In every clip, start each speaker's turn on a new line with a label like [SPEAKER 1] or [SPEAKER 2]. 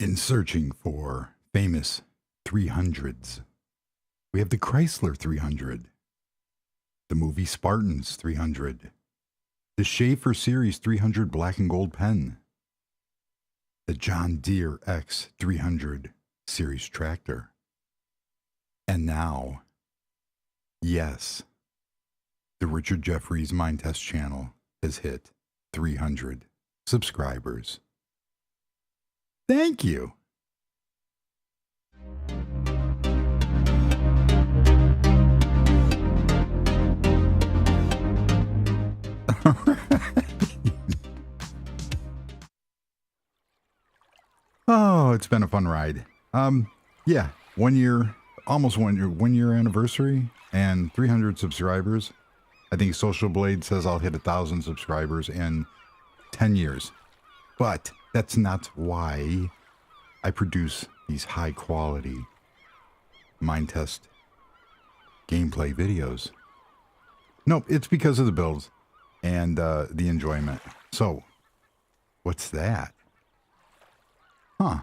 [SPEAKER 1] In searching for famous 300s, we have the Chrysler 300, the movie Spartans 300, the Schaefer Series 300 black and gold pen, the John Deere X 300 series tractor, and now, yes, the Richard Jeffries Minetest channel has hit 300 subscribers. Thank you. Oh, it's been a fun ride. Yeah, 1 year, almost 1 year anniversary and 300 subscribers. I think Social Blade says I'll hit 1,000 subscribers in 10 years. But that's not why I produce these high quality Minetest gameplay videos. Nope, it's because of the builds and the enjoyment. So, what's that? Huh.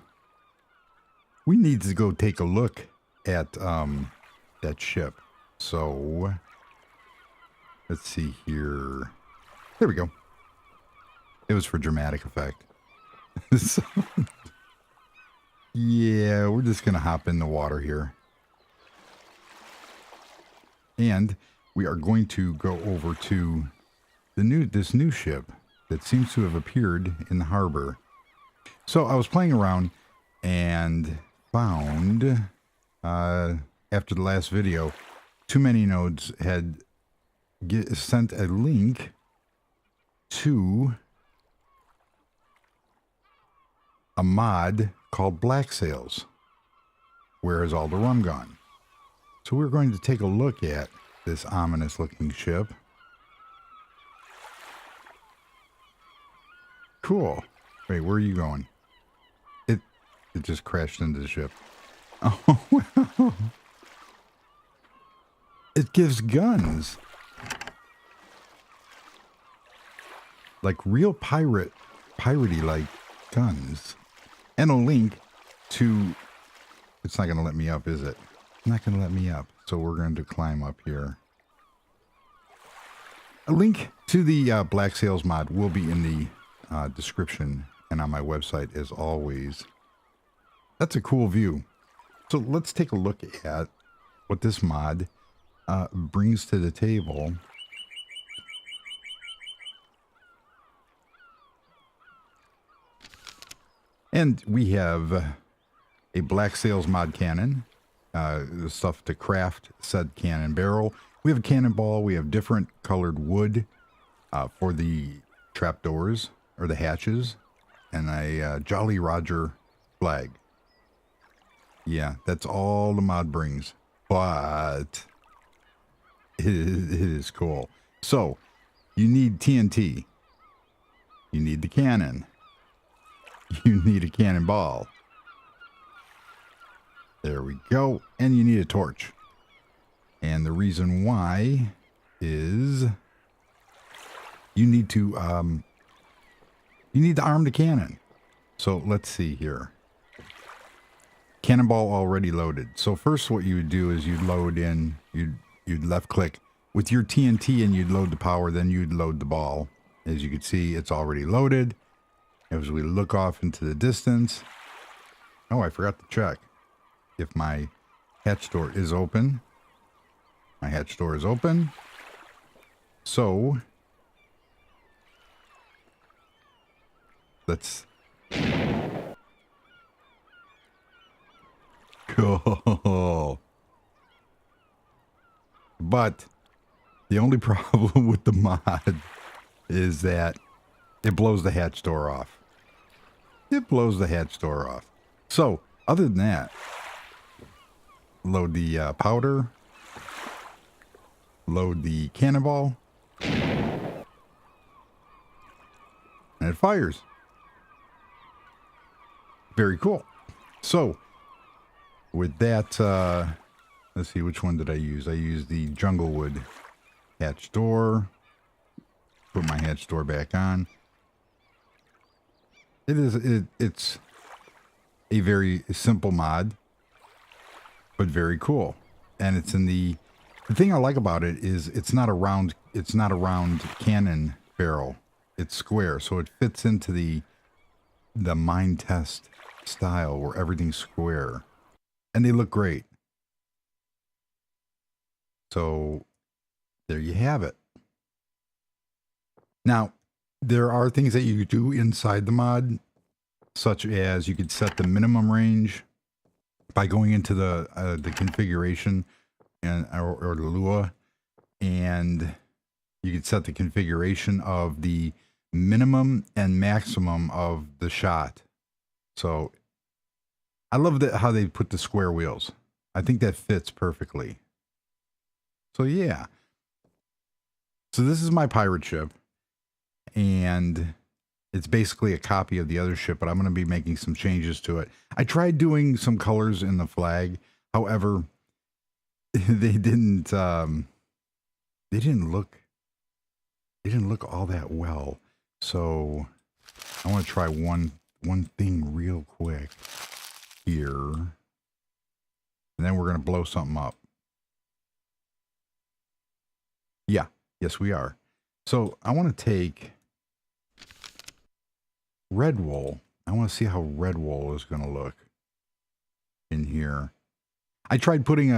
[SPEAKER 1] We need to go take a look at that ship. So, let's see here. There we go. It was for dramatic effect. So, yeah, we're just going to hop in the water here. And we are going to go over to this new ship that seems to have appeared in the harbor. So I was playing around and found, after the last video, Too Many Nodes had sent a link to a mod called Black Sails. Where has all the rum gone? So we're going to take a look at this ominous looking ship. Cool. Wait, where are you going? It just crashed into the ship. Oh, wow. It gives guns. Like real piratey like guns. And a link to, it's not going to let me up, is it? Not going to let me up. So we're going to climb up here. A link to the Black Sails mod will be in the description and on my website as always. That's a cool view. So let's take a look at what this mod brings to the table. And we have a Black Sails mod cannon, stuff to craft said cannon barrel. We have a cannonball. We have different colored wood for the trapdoors or the hatches, and a Jolly Roger flag. Yeah, that's all the mod brings, but it is cool. So you need TNT. You need the cannon. You need a cannonball. There we go. And you need a torch. And the reason why is you need to arm the cannon. So let's see here. Cannonball already loaded. So first what you would do is you'd load in, you'd left click with your TNT and you'd load the power, then you'd load the ball. As you can see, it's already loaded. As we look off into the distance. Oh, I forgot to check if my hatch door is open. My hatch door is open. So let's cool. But the only problem with the mod is that it blows the hatch door off. It blows the hatch door off. So, other than that, load the powder, load the cannonball, and it fires. Very cool. So, with that, let's see, which one did I use? I used the Junglewood hatch door. Put my hatch door back on. It's a very simple mod, but very cool. And it's in the thing I like about it is it's not a round cannon barrel. It's square, so it fits into the Minetest style where everything's square. And they look great. So there you have it. Now, there are things that you do inside the mod, such as you could set the minimum range by going into the configuration and or the Lua, and you could set the configuration of the minimum and maximum of the shot. So I love how they put the square wheels. I think that fits perfectly. So yeah. So this is my pirate ship, and it's basically a copy of the other ship, but I'm going to be making some changes to it. I tried doing some colors in the flag. However, they didn't look all that well. So I want to try one thing real quick here, and then we're going to blow something up. Yeah, yes we are. So I want to take red wool. I want to see how red wool is going to look in here. I tried putting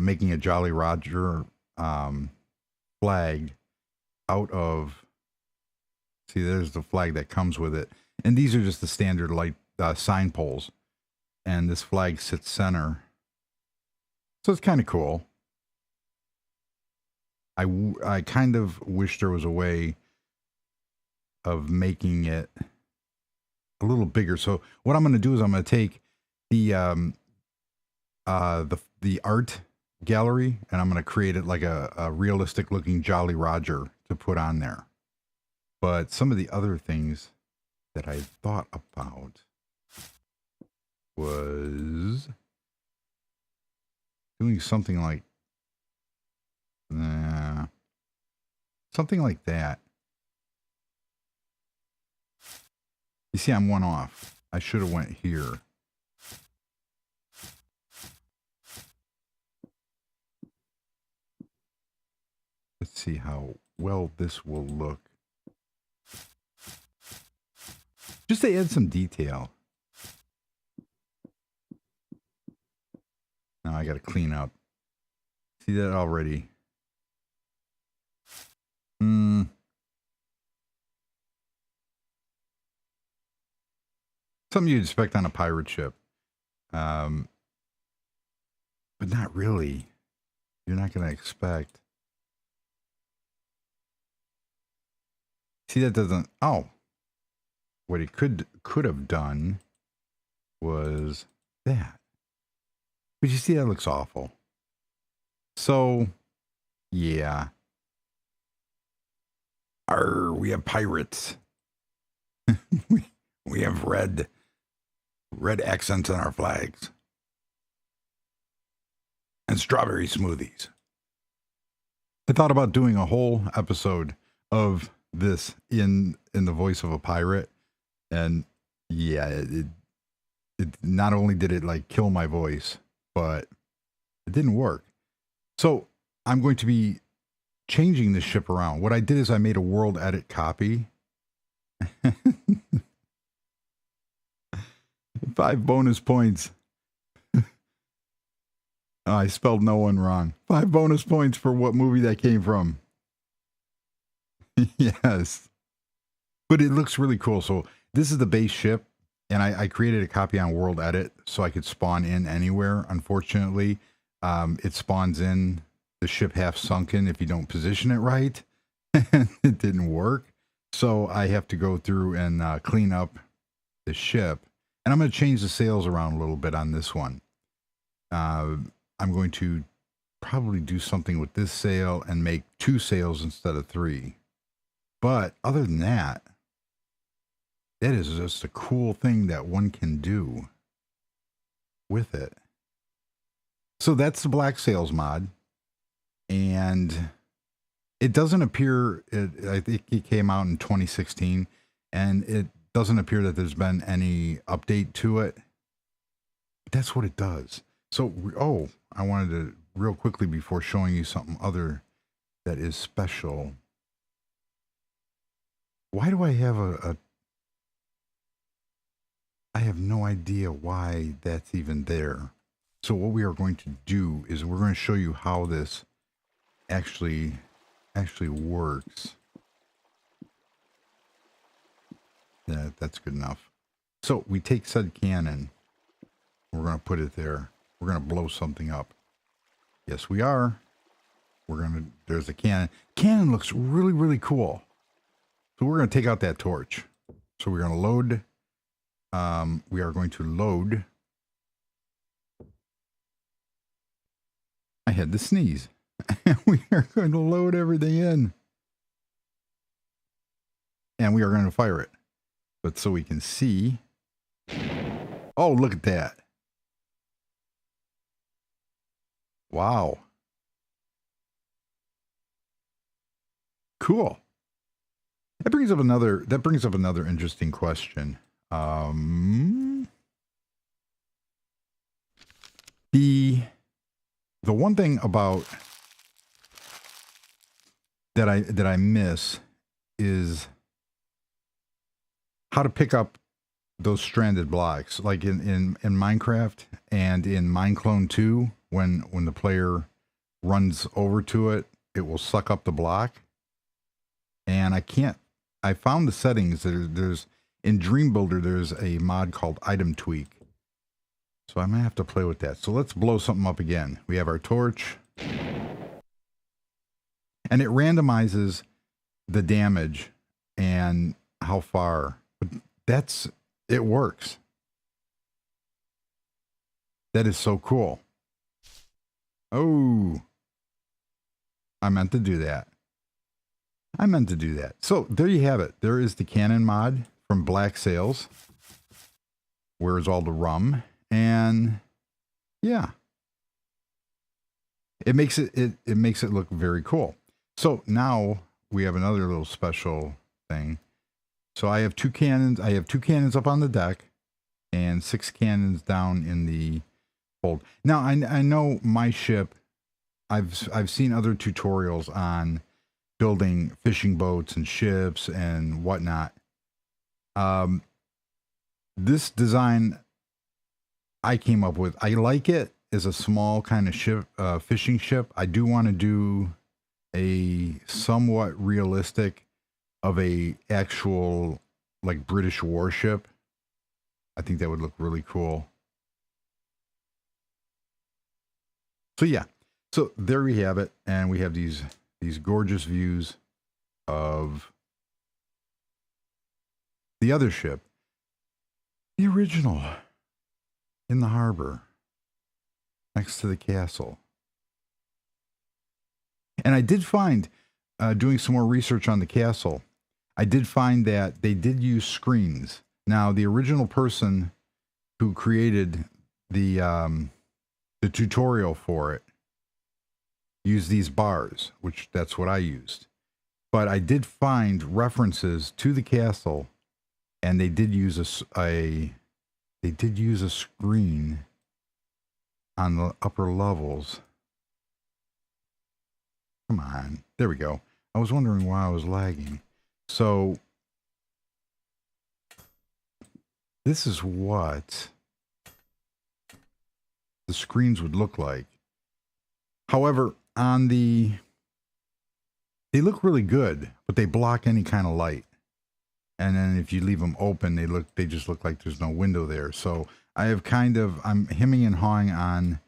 [SPEAKER 1] making a Jolly Roger flag out of, see, there's the flag that comes with it. And these are just the standard light sign poles. And this flag sits center. So it's kind of cool. I kind of wish there was a way of making it a little bigger. So what I'm going to do is I'm going to take the art gallery, and I'm going to create it like a realistic looking Jolly Roger to put on there. But some of the other things that I thought about was doing something like that. You see, I'm one off. I should have went here. Let's see how well this will look. Just to add some detail. Now I got to clean up. See that already? Something you'd expect on a pirate ship. But not really. You're not going to expect. See, that doesn't, oh. What it could have done was that. But you see, that looks awful. So, yeah. We have pirates. we have red accents on our flags. And strawberry smoothies. I thought about doing a whole episode of this in the voice of a pirate. And yeah, it not only did it like kill my voice, but it didn't work. So I'm going to be changing this ship around. What I did is I made a world edit copy. 5 bonus points. Oh, I spelled no one wrong. 5 bonus points for what movie that came from. Yes. But it looks really cool. So this is the base ship, and I created a copy on World Edit so I could spawn in anywhere. Unfortunately, it spawns in the ship half sunken if you don't position it right. And it didn't work. So I have to go through and clean up the ship. And I'm going to change the sails around a little bit on this one. I'm going to probably do something with this sail and make 2 sails instead of 3. But other than that, that is just a cool thing that one can do with it. So that's the Black Sails mod. And it doesn't appear, I think it came out in 2016, and it doesn't appear that there's been any update to it. That's what it does. So, oh, I wanted to real quickly before showing you something other that is special. Why do I have I have no idea why that's even there. So what we are going to do is we're going to show you how this actually works. Yeah, that's good enough. So we take said cannon. We're going to put it there. We're going to blow something up. Yes, we are. There's the cannon. Cannon looks really, really cool. So we're going to take out that torch. So we're going to load. We are going to load. I had to sneeze. We are going to load everything in. And we are going to fire it. But so we can see. Oh, look at that. Wow. Cool. That brings up another interesting question. The one thing about that I miss is how to pick up those stranded blocks, like in Minecraft and in Mineclone 2, when the player runs over to it, it will suck up the block. And I found the settings. There's in Dream Builder, there's a mod called Item Tweak. So I might have to play with that. So let's blow something up again. We have our torch. And it randomizes the damage and how far. But it works. That is so cool. Oh. I meant to do that. So there you have it. There is the cannon mod from Black Sails. Where's all the rum? And yeah, it makes it look very cool. So now we have another little special thing. So I have two cannons. I have two cannons up on the deck and 6 cannons down in the hold. Now I know my ship. I've seen other tutorials on building fishing boats and ships and whatnot. This design I came up with, I like it as a small kind of ship, fishing ship. I do want to do a somewhat realistic of a actual like British warship. I think that would look really cool. So yeah, so there we have it, and we have these gorgeous views of the other ship, the original, in the harbor next to the castle. And I did find, doing some more research on the castle, I did find that they did use screens. Now, the original person who created the tutorial for it used these bars, which that's what I used. But I did find references to the castle, and they did use a screen on the upper levels. Come on. There we go. I was wondering why I was lagging. So this is what the screens would look like. However, they look really good, but they block any kind of light. And then if you leave them open, they just look like there's no window there. So I'm hemming and hawing on,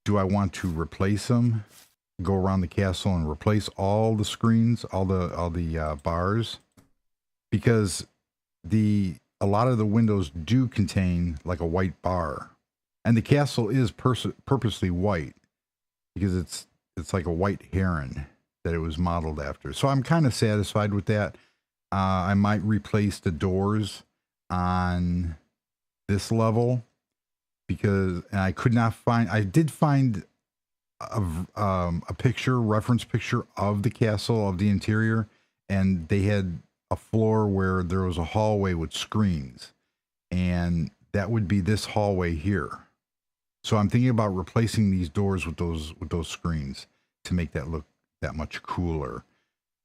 [SPEAKER 1] do I want to replace them, go around the castle and replace all the screens, all the bars, because a lot of the windows do contain like a white bar, and the castle is purposely white because it's like a white heron that it was modeled after. So I'm kind of satisfied with that. I might replace the doors on this level because I did find a reference picture of the castle, of the interior, and they had a floor where there was a hallway with screens, and that would be this hallway here. So I'm thinking about replacing these doors with those screens to make that look that much cooler.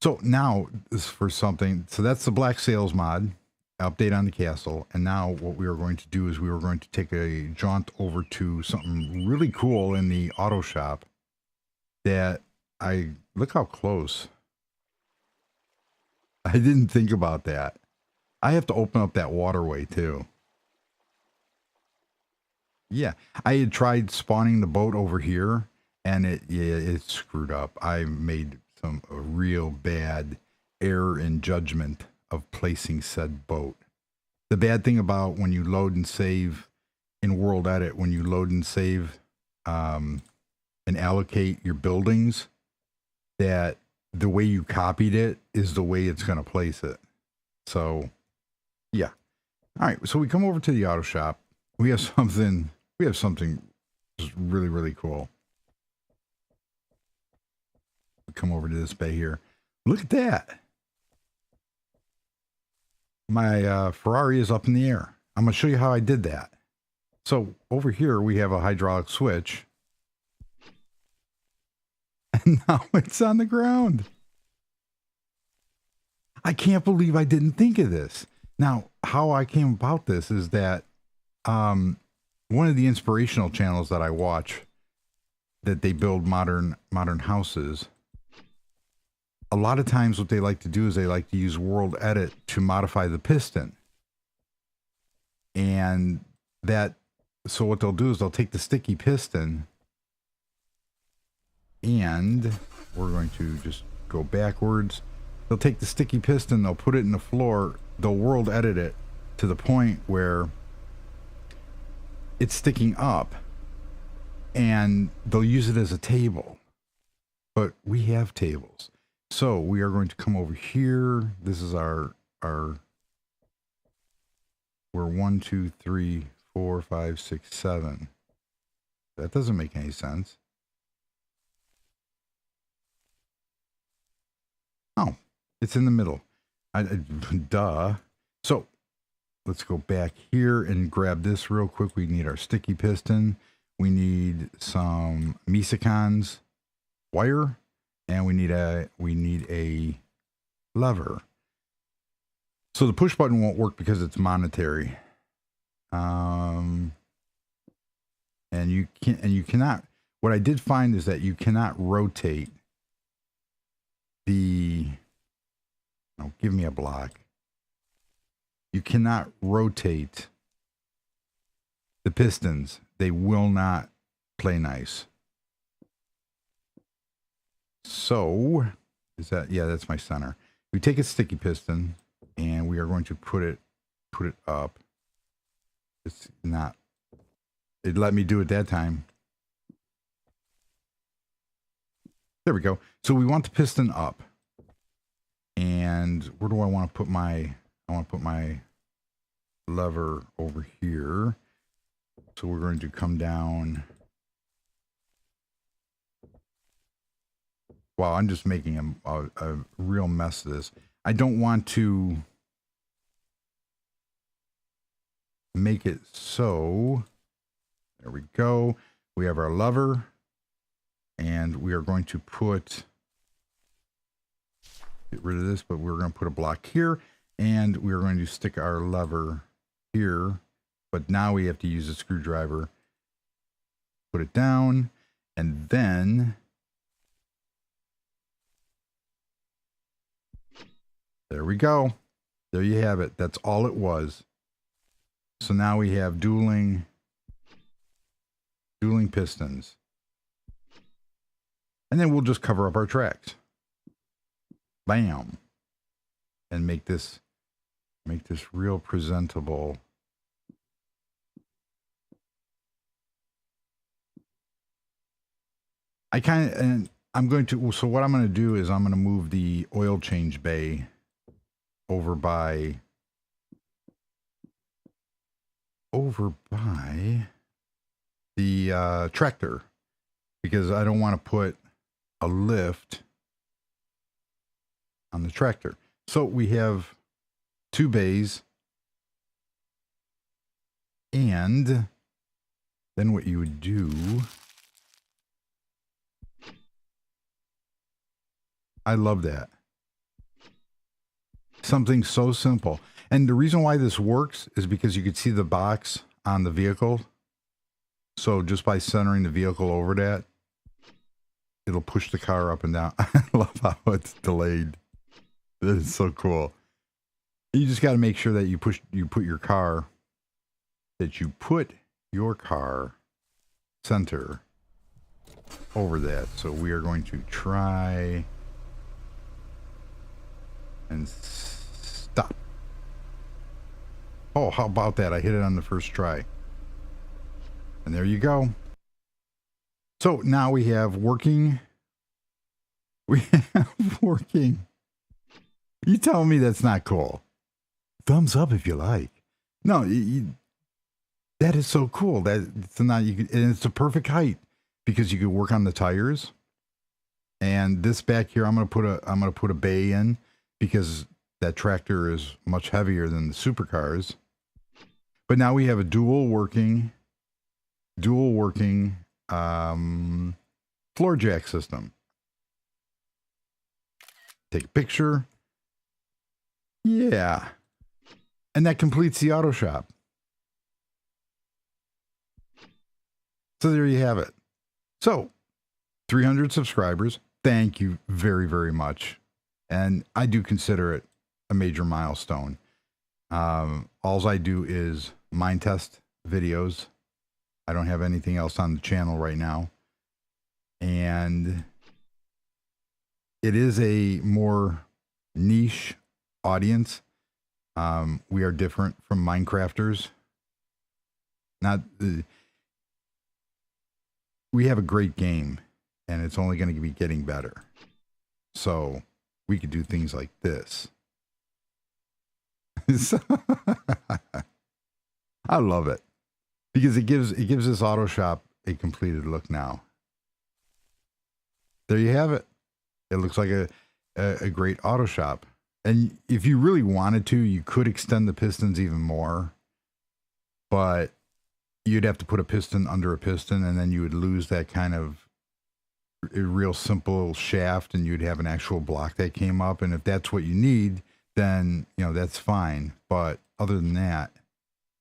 [SPEAKER 1] So now this is for something. So that's the Black Sails mod, update on the castle. And now what we are going to do is we are going to take a jaunt over to something really cool in the auto shop that look how close. I didn't think about that. I have to open up that waterway too. Yeah, I had tried spawning the boat over here, and it screwed up. I made a real bad error in judgment of placing said boat. The bad thing about when you load and save in World Edit, when you load and save and allocate your buildings, that the way you copied it is the way it's going to place it. So, yeah. All right, so we come over to the auto shop. We have something just really, really cool. We come over to this bay here. Look at that. My Ferrari is up in the air. I'm going to show you how I did that. So over here, we have a hydraulic switch. And now it's on the ground. I can't believe I didn't think of this. Now, how I came about this is that one of the inspirational channels that I watch, that they build modern houses, a lot of times what they like to do is they like to use World Edit to modify the piston. And so what they'll do is they'll take the sticky piston, and we're going to just go backwards. They'll take the sticky piston, they'll put it in the floor, they'll World Edit it to the point where it's sticking up, and they'll use it as a table. But we have tables. So we are going to come over here. This is we're 1, 2, 3, 4, 5, 6, 7. That doesn't make any sense. Oh, it's in the middle. Duh. So let's go back here and grab this real quick. We need our sticky piston. We need some Misicons wire, and we need a lever. So the push button won't work because it's monetary. And you cannot, what I did find is that you cannot rotate give me a block. You cannot rotate the pistons. They will not play nice. So that's my center. We take a sticky piston and we are going to put it up. It let me do it that time. There we go. So we want the piston up. And where do I want to put I want to put my lever over here. So we're going to come down. Wow, I'm just making a real mess of this. I don't want to make it so. There we go. We have our lever. And we are going to get rid of this, but we're going to put a block here. And we're going to stick our lever here. But now we have to use a screwdriver. Put it down. And then there we go. There you have it. That's all it was. So now we have dueling pistons. And then we'll just cover up our tracks. Bam. And make this real presentable. So what I'm going to do is I'm going to move the oil change bay over by the tractor, because I don't want to put a lift on the tractor. So we have 2 bays, and then what you would do, I love that. Something so simple. And the reason why this works is because you could see the box on the vehicle. So just by centering the vehicle over that, it'll push the car up and down. I love how it's delayed. That is so cool. You just got to make sure that you put your car center over that. So we are going to try and stop. Oh, how about that? I hit it on the first try. And there you go. So now we have working. We have working. You tell me that's not cool. Thumbs up if you like. No, that is so cool. And it's a perfect height because you could work on the tires. And this back here, I'm gonna put a bay in because that tractor is much heavier than the supercars. But now we have a dual working floor jack system. Take a picture. Yeah. And that completes the auto shop. So there you have it. So 300 subscribers. Thank you very, very much. And I do consider it a major milestone. All I do is Minetest videos. I don't have anything else on the channel right now. And it is a more niche audience. We are different from Minecrafters. We have a great game, and it's only going to be getting better. So we could do things like this. I love it because it gives this auto shop a completed look now. There you have it. It looks like a great auto shop. And if you really wanted to, you could extend the pistons even more, but you'd have to put a piston under a piston, and then you would lose that kind of a real simple shaft, and you'd have an actual block that came up. And if that's what you need, then, you know, that's fine. But other than that,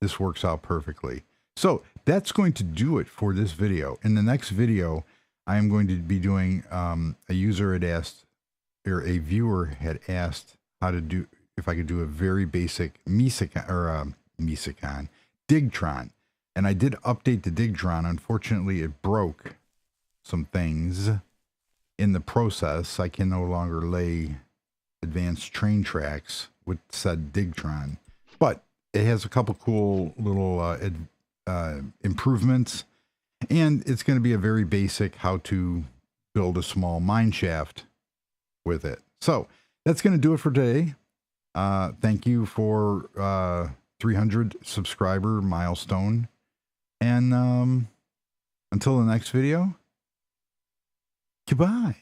[SPEAKER 1] this works out perfectly. So that's going to do it for this video. In the next video, I am going to be doing, a user had asked, or a viewer had asked how to do, if I could do a very basic Digtron. And I did update the Digtron. Unfortunately, it broke some things in the process. I can no longer lay advanced train tracks with said Digtron, but it has a couple cool little improvements, and it's going to be a very basic how to build a small mine shaft with it. So that's going to do it for today. Thank you for 300 subscriber milestone. And until the next video, goodbye.